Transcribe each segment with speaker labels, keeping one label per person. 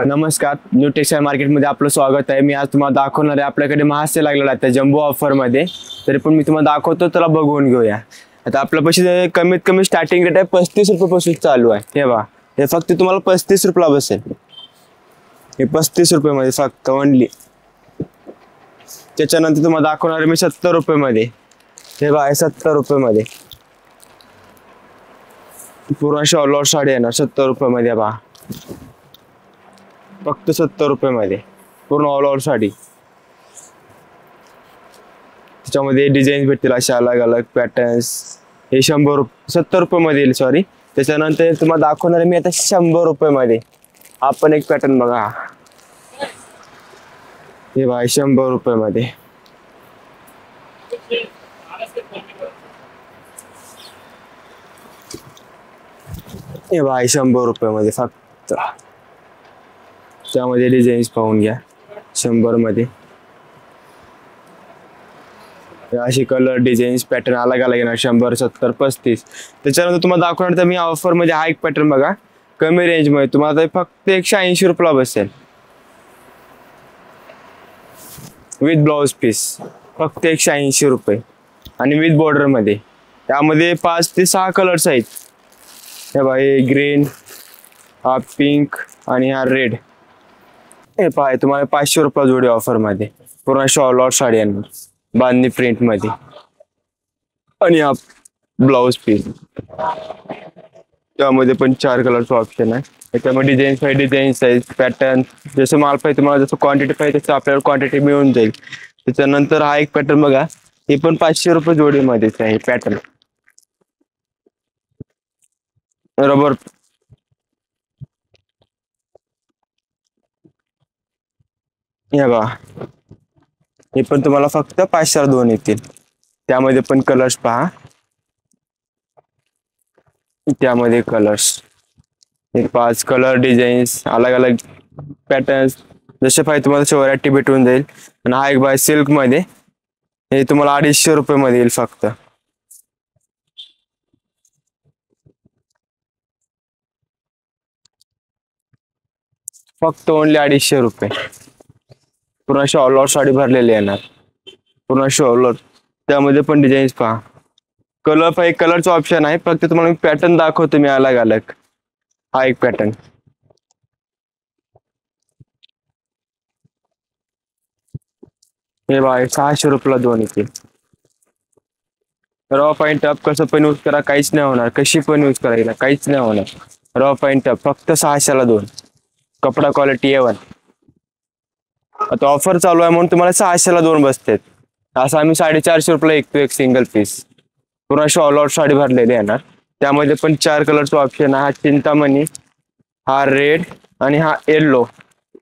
Speaker 1: नमस्कार, new textile मार्केटमध्ये आपलं स्वागत आहे. मी आज तुम्हाला दाखवणार आहे, आपल्याकडे महासेल लागलेला आहे त्या जम्बो ऑफरमध्ये. तरी पण मी तुम्हाला दाखवतो, त्याला बघून घेऊया. आता आपल्यापाशी कमीत कमी स्टार्टिंग रेट आहे 35 रुपयापासून चालू आहे. हे बघा, हे फक्त तुम्हाला 35 रुपयाला बसेल. हे 35 रुपयामध्ये फक्त ओनली. त्याच्यानंतर तुम्हाला दाखवणार आहे मी 70 रुपयामध्ये. हे बघा, 70 रुपयामध्ये पूर्ण शॉल साडी येणार 70 रुपयामध्ये. बघा, फक्त 70 रुपयामध्ये पूर्ण ऑल ओव्हर साडी. त्याच्यामध्ये डिझाईन भेटतील अशा अलग अलग पॅटर्न्स. हे 70 रुपयामध्ये येईल. सॉरी, त्याच्यानंतर तुम्हाला दाखवणार आहे मी आता 100 रुपयामध्ये. हा पण एक पॅटर्न बघा. हे बघा, 100 रुपयामध्ये. हे बघा, 100 रुपयामध्ये फक्त. त्यामध्ये डिझाईन्स पाहून घ्या. 100 मध्ये अशी कलर डिझाईन्स पॅटर्न अलग अलग येणार. 100, 70, 35. त्याच्यानंतर तुम्हाला दाखवणार तर मी ऑफर मध्ये हा एक पॅटर्न बघा, कमी रेंज मध्ये तुम्हाला फक्त 180 रुपयाला बसेल विथ ब्लाउज पीस. फक्त 180 रुपये आणि विथ बॉर्डर मध्ये. त्यामध्ये 5 ते 6 कलर्स आहेत. हे बघा, हे ग्रीन, हा पिंक आणि हा रेड. हे पाय तुम्हाला 500 रुपया जोडी ऑफर मध्ये. पूर्ण शॉल और साडी येणार बांधणी प्रिंट मध्ये. आणि हा ब्लाउज पीस. त्यामध्ये पण 4 कलरचा ऑप्शन आहे. त्याच्यामध्ये डिझाईन साईज पॅटर्न जसं माल पाहिजे तुम्हाला, जसं क्वांटिटी पाहिजे तसं आपल्याला क्वांटिटी मिळून जाईल. त्याच्यानंतर हा एक पॅटर्न बघा, हे पण 500 रुपये जोडीमध्येच आहे पॅटर्न. रबर. हे बघा, हे पण तुम्हाला फक्त 500 ला 2 येतील. त्यामध्ये पण कलर्स पहा. त्यामध्ये कलर्स हे 5 कलर डिझाईन्स अलग अलग पॅटर्न्स जसे पाहिजे तुम्हाला तशी व्हरायटी भेटून जाईल. आणि हा एक बाय सिल्क मध्ये. हे तुम्हाला 250 रुपये मध्ये येईल फक्त. फक्त ओनली 250 रुपये. पूर्ण शॉल और साडी भरलेली येणार. पूर्ण शॉल. त्यामध्ये पण डिझाईन्स पहा. कलर पाहिजे कलरचा ऑप्शन आहे. फक्त तुम्हाला पॅटर्न दाखवतो मी अलग अलग. हा एक पॅटर्न. हे बघा, 600 रुपयाला 2 येतील. रॉ पॉइंट अप कसं पण यूज करा, काहीच नाही होणार. कशी पण यूज करायला काहीच नाही होणार. रॉ पॉइंट अप फक्त 600 ला 2. कपडा क्वालिटी A1. आता ऑफर चालू आहे म्हणून तुम्हाला 600 ला 2 बसतात. असं आम्ही 450 रुपयाला ऐकतो एक सिंगल पीस. पूर्ण शॉल आउट साडी भरलेली येणार. त्यामध्ये पण 4 कलरचा ऑप्शन आहे. हा चिंतामणी, हा रेड आणि हा येल्लो.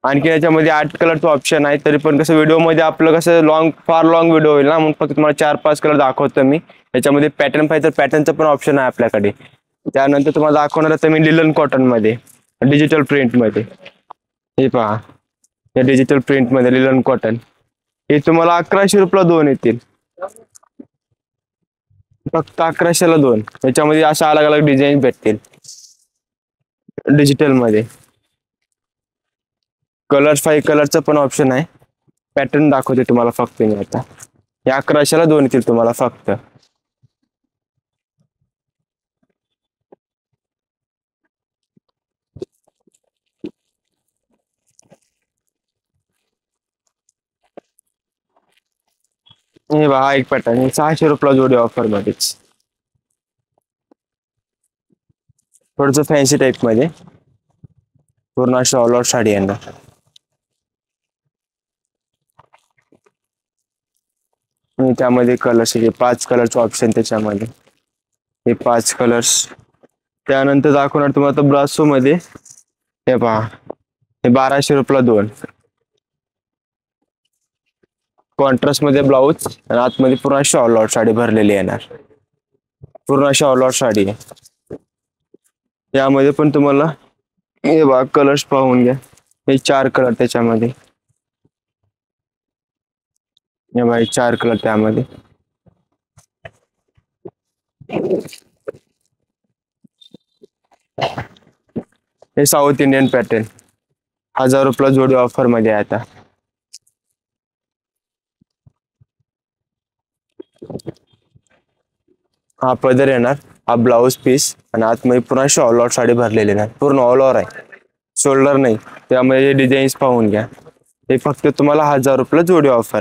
Speaker 1: आणखी याच्यामध्ये 8 कलरचा ऑप्शन आहे. तरी पण कसं व्हिडिओ मध्ये आपलं कसं फार लॉंग व्हिडिओ होईल ना, म्हणून फक्त तुम्हाला 4-5 कलर दाखवतो मी. याच्यामध्ये पॅटर्न पाहिजे तर पॅटर्नचं पण ऑप्शन आहे आपल्याकडे. त्यानंतर तुम्हाला दाखवणार तर मी लिलन कॉटन मध्ये, डिजिटल प्रिंट मध्ये. हे पहा, या डिजिटल प्रिंट मध्ये लिलन कॉटन. हे तुम्हाला 1100 रुपयाला 2 येतील. फक्त 1100 ला 2. याच्यामध्ये अशा अलग अलग डिझाईन भेटतील डिजिटल मध्ये. कलर 5 कलरचं पण ऑप्शन आहे. पॅटर्न दाखवते तुम्हाला फक्त मी आता. या 1100 ला 2 येतील तुम्हाला फक्त. हे बघा, एक पॅटर्न 600 रुपयाला जोडी ऑफर मध्येच. थोडस फॅन्सी टाईप मध्ये. पूर्ण शॉल और साडी येणार. आणि त्यामध्ये कलर्स 5 कलरचे ऑप्शन त्याच्यामध्ये. हे 5 कलर्स. त्यानंतर दाखवणार तुम्हाला ब्रासो मध्ये. हे पहा, हे 1200 रुपयाला 2. कॉन्ट्रास्ट मध्ये ब्लाउज आणि आतमध्ये पूर्ण शॉल और साडी भरलेली येणार. पूर्ण शॉल और साडी. यामध्ये पण तुम्हाला हे बघा कलर्स पाहून घ्या. हे 4 कलर त्याच्यामध्ये. हे बघा, 4 कलर त्यामध्ये. हे साऊथ इंडियन पॅटर्न. ₹1000 जोडी ऑफर मध्ये आहे आता. हा पदर येणार, हा ब्लाऊज पीस आणि आतमध्ये पुन्हा शॉल साडी भरलेली आहे, पूर्ण ऑल ओव्हर आहे, शोल्डर नाही. त्यामध्ये डिझाईन्स पाहून घ्या. हे फक्त तुम्हाला ₹1000 जोडी ऑफर.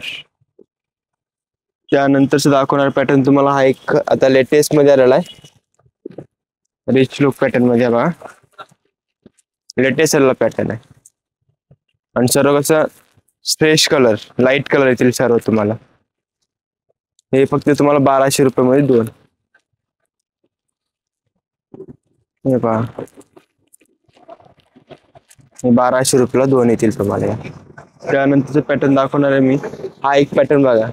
Speaker 1: त्यानंतर दाखवणार पॅटर्न तुम्हाला हा एक आता लेटेस्ट मध्ये आलेला आहे, रिच लुक पॅटर्न मध्ये. बघा लेटेस्ट आलेला पॅटर्न आहे आणि सर्व कसं फ्रेश कलर, लाईट कलर येतील सर्व तुम्हाला. हे फक्त तुम्हाला ₹1200 मध्ये दोन. हे पहा, ₹1200 दोन येतील तुम्हाला. त्यानंतरचं पॅटर्न दाखवणार आहे मी. हा एक पॅटर्न बघा,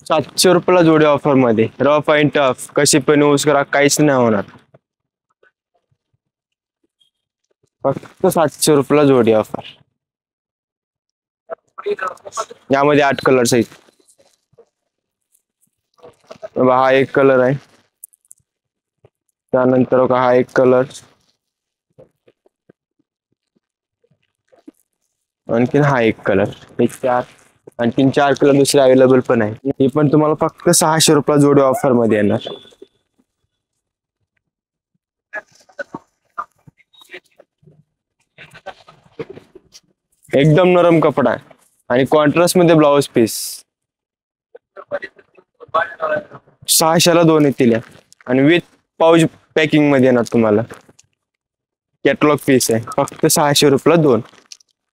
Speaker 1: ₹700 जोडी ऑफर मध्ये. रफ अँड टफ, कशी पण यूज करा, काहीच नाही होणार. फक्त ₹700 जोडी ऑफर. यामध्ये 8 कलर्स आहेत. हा एक कलर आहे, त्यानंतर हा एक कलर, आणखीन हा एक कलर. एक चार, आणखीन 4 कलर दुसरे अवेलेबल पण आहे. हे पण तुम्हाला फक्त ₹600 जोडी ऑफर मध्ये येणार. एकदम नरम कपडा आहे आणि कॉन्ट्रास्ट मध्ये ब्लाउज पीस. 600ला दोन येतील आणि विथ पाऊच पॅकिंग मध्ये येणार तुम्हाला. कॅटलॉग पीस आहे, फक्त ₹600 दोन.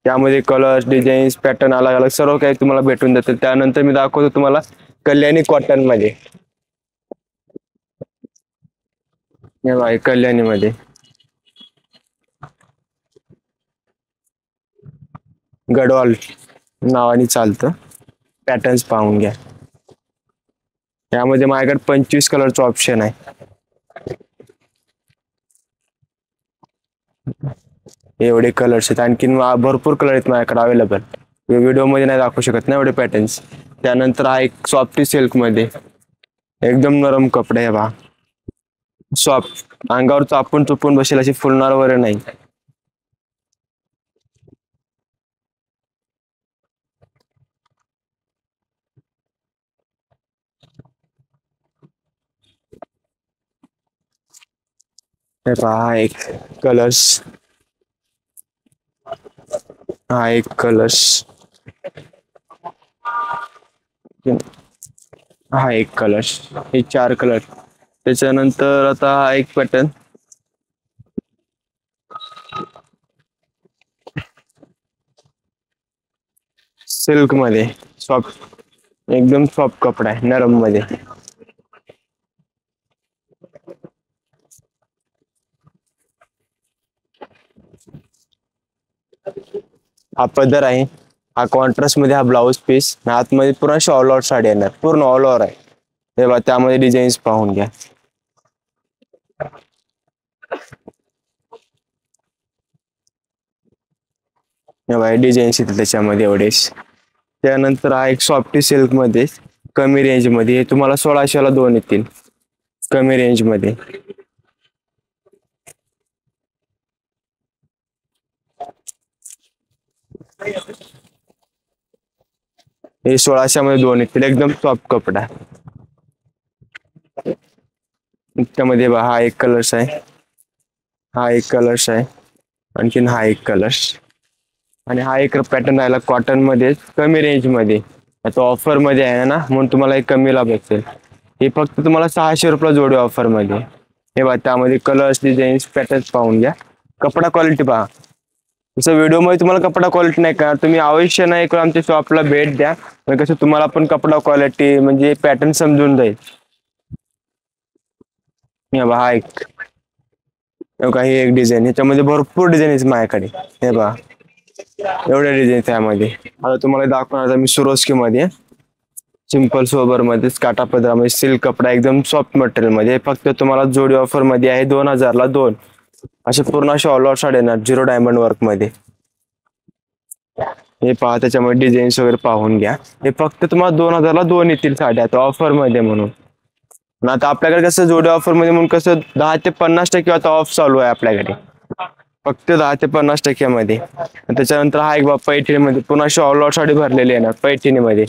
Speaker 1: त्यामध्ये कलर्स, डिझाईन्स, पॅटर्न अलग अलग सर्व काही तुम्हाला भेटून जातील. त्यानंतर मी दाखवतो तुम्हाला कल्याणी कॉटन मध्ये. कल्याणी मध्ये गडवाल नावाने चालतं. पॅटर्न्स पाहून घ्या. यामध्ये माझ्याकडे 25 कलरचं ऑप्शन आहे. एवढे कलर्स आहेत, आणखीन भरपूर कलर आहेत माझ्याकडे अवेलेबल. व्हिडिओ मध्ये नाही दाखवू शकत ना एवढे पॅटर्न्स. त्यानंतर हा एक सॉफ्टी सिल्क मध्ये एकदम नरम कपडे आहे. बा सॉफ्ट, अंगावर चापून चुपून बसेल अशी फुलणार वगैरे नाही. हे पहा, हा एक कलर्स, हा एक कलर्स, हा एक कलर्स. हे 4 कलर. त्याच्यानंतर आता हा एक पॅटर्न, सिल्क मध्ये सॉफ्ट, एकदम सॉफ्ट कपडा आहे, नरम मध्ये. हा पदर आहे, हा कॉन्ट्रास्ट मध्ये, हा ब्लाउज पीस, आतमध्ये पूर्ण ऑल ओव्हर साडी येणार, पूर्ण ऑल ओव्हर आहे. तेव्हा त्यामध्ये डिझाईन्स पाहून घ्या. डिझाईन्स येतील त्याच्यामध्ये एवढेच. त्यानंतर हा एक सॉफ्टी सिल्क मध्ये कमी रेंज मध्ये, तुम्हाला 1600ला दोन येतील कमी रेंज मध्ये. हे 1600 मध्ये दोन येतील, एकदम सॉफ्ट कपडा. त्यामध्ये हा एक कलर्स आहे, हा एक कलर्स आहे, आणखीन हा एक कलर्स, आणि हा एक पॅटर्न राहिला कॉटन मध्ये कमी रेंज मध्ये. आता ऑफर मध्ये आहे ना, म्हणून तुम्हाला एक कमीला भेटेल. हे फक्त तुम्हाला ₹600 जोडी ऑफर मध्ये. हे बघा, त्यामध्ये कलर्स, डिझाईन्स, पॅटर्न्स पाहून घ्या. कपडा क्वालिटी पहा. तसं व्हिडिओ मध्ये तुम्हाला कपडा क्वालिटी नाही का, तुम्ही अवश्य नाही करून आमच्या शॉपला भेट द्या, म्हणजे कसं तुम्हाला पण कपडा क्वालिटी म्हणजे पॅटर्न समजून जाईल. हा एक, काही एक डिझाईन, ह्याच्यामध्ये भरपूर डिझाईन आहे माझ्याकडे. हे बघा, एवढ्या डिझाईन त्यामध्ये. आता तुम्हाला दाखवणार मी सुरोस्की मध्ये, सिंपल सोबर मध्ये, काटा पदरामध्ये, सिल्क कपडा, एकदम सॉफ्ट मटेरियल मध्ये. फक्त तुम्हाला जोडी ऑफर मध्ये आहे 2000ला दोन. असे पूर्ण असे ऑल ओव्हर साडी येणार, 0 डायमंड वर्क मध्ये. हे पहा, त्याच्यामध्ये डिझाईन्स वगैरे पाहून घ्या. हे फक्त तुम्हाला 2000ला दोन येतील साड्या, आता ऑफर मध्ये म्हणून. आता आपल्याकडे कसं जोडी ऑफर मध्ये म्हणून कसं 10 ते 50% आता ऑफ चालू आहे आपल्याकडे. फक्त 10 ते 50% मध्ये. आणि त्याच्यानंतर हा एक बा पैठणीमध्ये पुन्हा अशी ऑल ओव्हर साडी भरलेली आहे ना पैठणीमध्ये.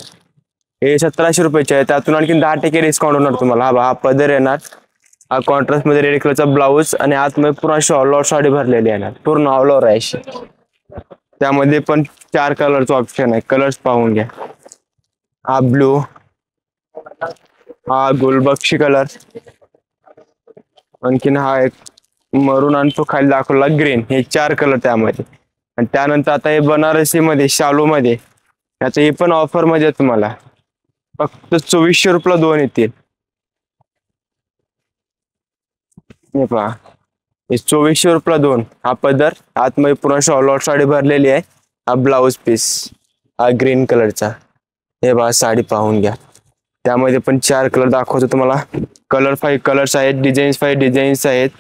Speaker 1: हे 1700 रुपयाचे आहे. त्यातून आणखी 10% डिस्काउंट होणार तुम्हाला. हा पदर येणार, हा कॉन्ट्रास्ट मध्ये रेड कलरचा ब्लाऊज आणि आतमध्ये पूर्ण अशी ऑल ओव्हर साडी भरलेली आहे ना, पूर्ण ऑल ओव्हर आहे अशी. त्यामध्ये पण 4 कलरचा ऑप्शन आहे, कलर्स पाहून घ्या. हा ब्लू, हा गुलबक्षी कलर, आणखीन हा एक मरून आणि तो खाली दाखवला ग्रीन. हे 4 कलर त्यामध्ये. आणि त्यानंतर आता हे बनारसी मध्ये शालू मध्ये याचं हे पण ऑफर मध्ये तुम्हाला फक्त 2400 रुपयाला 2 येतील. हे पहा, हे 2400 रुपयाला 2. हा पदर आतमध्ये पूर्ण ऑल ओव्हर साडी भरलेली आहे. हा ब्लाऊज पीस, हा ग्रीन कलरचा. हे पहा साडी पाहून घ्या. त्यामध्ये पण 4 कलर दाखवतो तुम्हाला. कलर 5 कलर्स आहेत, डिझाईन्स 5 डिझाईन्स आहेत.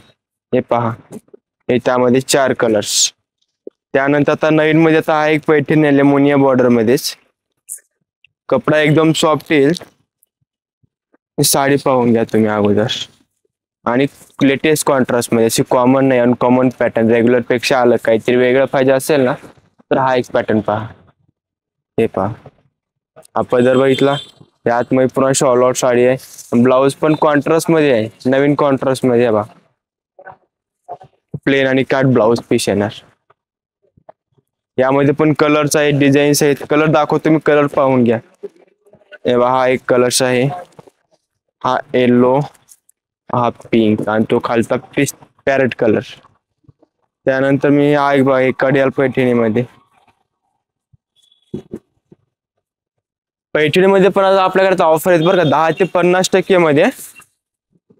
Speaker 1: हे पहा, हे त्यामध्ये 4 कलर्स. त्यानंतर आता नवीन मध्ये आता हा एक पैठणी आले मोनिया बॉर्डर मध्येच. कपडा एकदम सॉफ्ट येईल. साडी पाहून घ्या तुम्ही अगोदर. आणि लेटेस्ट कॉन्ट्रास्ट मध्ये, अशी कॉमन नाही अनकॉमन पॅटर्न, रेग्युलर पेक्षा अलग काहीतरी वेगळं पाहिजे असेल ना तर हा एक पॅटर्न पहा. हे पहा, हा पदर बघितला, त्यात पुन्हा ऑल ओव्हर साडी आहे. ब्लाऊज पण कॉन्ट्रास्ट मध्ये आहे, नवीन कॉन्ट्रास्ट मध्ये आहे बा. प्लेन आणि काट ब्लाऊज पीस येणार. यामध्ये पण कलर्स आहेत, डिझाईन्स आहेत. कलर दाखवतो तुम्ही, कलर पाहून घ्या. हे बा, हा एक कलर्स आहे, हा येलो, हा पिंक आणि तो खालचा पिस पॅरेट कलर. त्यानंतर मी हा एक बघा कडियाल पैठणीमध्ये. पैठणीमध्ये पण आता आपल्याकडे ऑफर आहेत बरं का, 10 ते 50% मध्ये.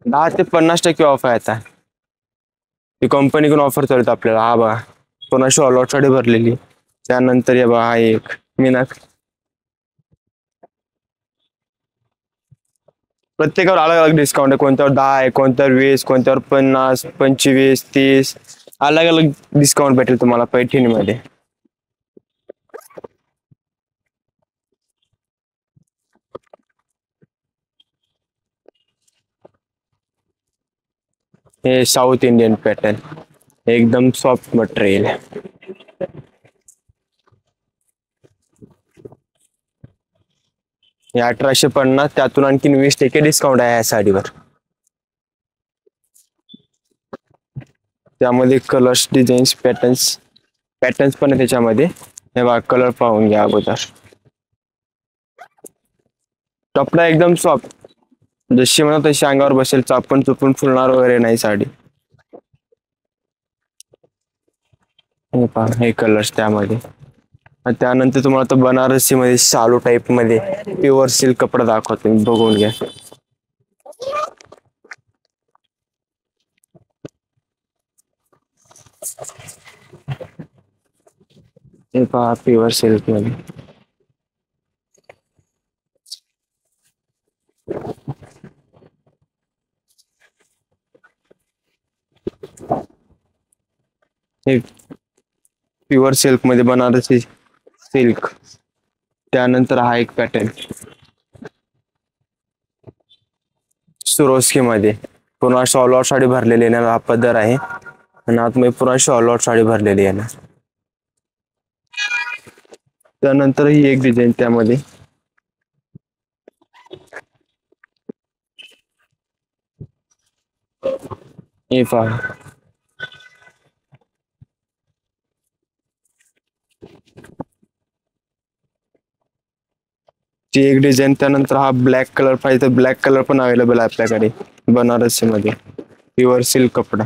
Speaker 1: 10 ते 50% ऑफर आहे आता. ती कंपनीकडून ऑफर चालत आपल्याला. हा बघा, पुन्हा ऑल ओव्हर साडी भरलेली. त्यानंतर हे बघा, हा एक मीना, प्रत्येकावर अलग अलग डिस्काउंट आहे. कोणत्यावर 10 आहे, कोणत्यावर 20, कोणत्यावर 50, 25, 30, अलग अलग डिस्काउंट भेटेल तुम्हाला पैठणीमध्ये. हे साऊथ इंडियन पॅटर्न, एकदम सॉफ्ट मटेरियल. हे 1850, त्यातून आणखी 20% डिस्काउंट आहे या साडीवर. त्यामध्ये कलर्स, डिझाईन्स, पॅटर्न्स पण आहे त्याच्यामध्ये. हे बघा, कलर पाहून घ्या अगोदर. कपडा एकदम सॉफ्ट, जशी म्हणा तशी अंगावर बसेल, चापून चुपून फुलणार वगैरे नाही साडी. हे पहा, हे कलर्स त्यामध्ये. त्यानंतर तुम्हाला तो बनारसी मध्ये शालू टाईप मध्ये प्युअर सिल्क कपडा दाखवतो, बघून घ्या. हे पहा, प्युअर सिल्क मध्ये. हे प्युअर सिल्क मध्ये बनारसी सिल्क. त्यानंतर हा एक पॅटर्न सुरोस्की मध्ये, पुन्हा ऑल ओव्हर साडी भरलेली आहे ना, हा पदर आहे. आणि आतमध्ये पुन्हा ऑल ओव्हर साडी भरलेली आहे ना. त्यानंतर ही एक डिझाईन त्यामध्ये. हे पहा, ती एक डिझाईन. त्यानंतर हा ब्लॅक कलर पाहिजे तर ब्लॅक कलर पण अवेलेबल आहे आपल्याकडे बनारसी मध्ये, प्युअर सिल्क कपडा.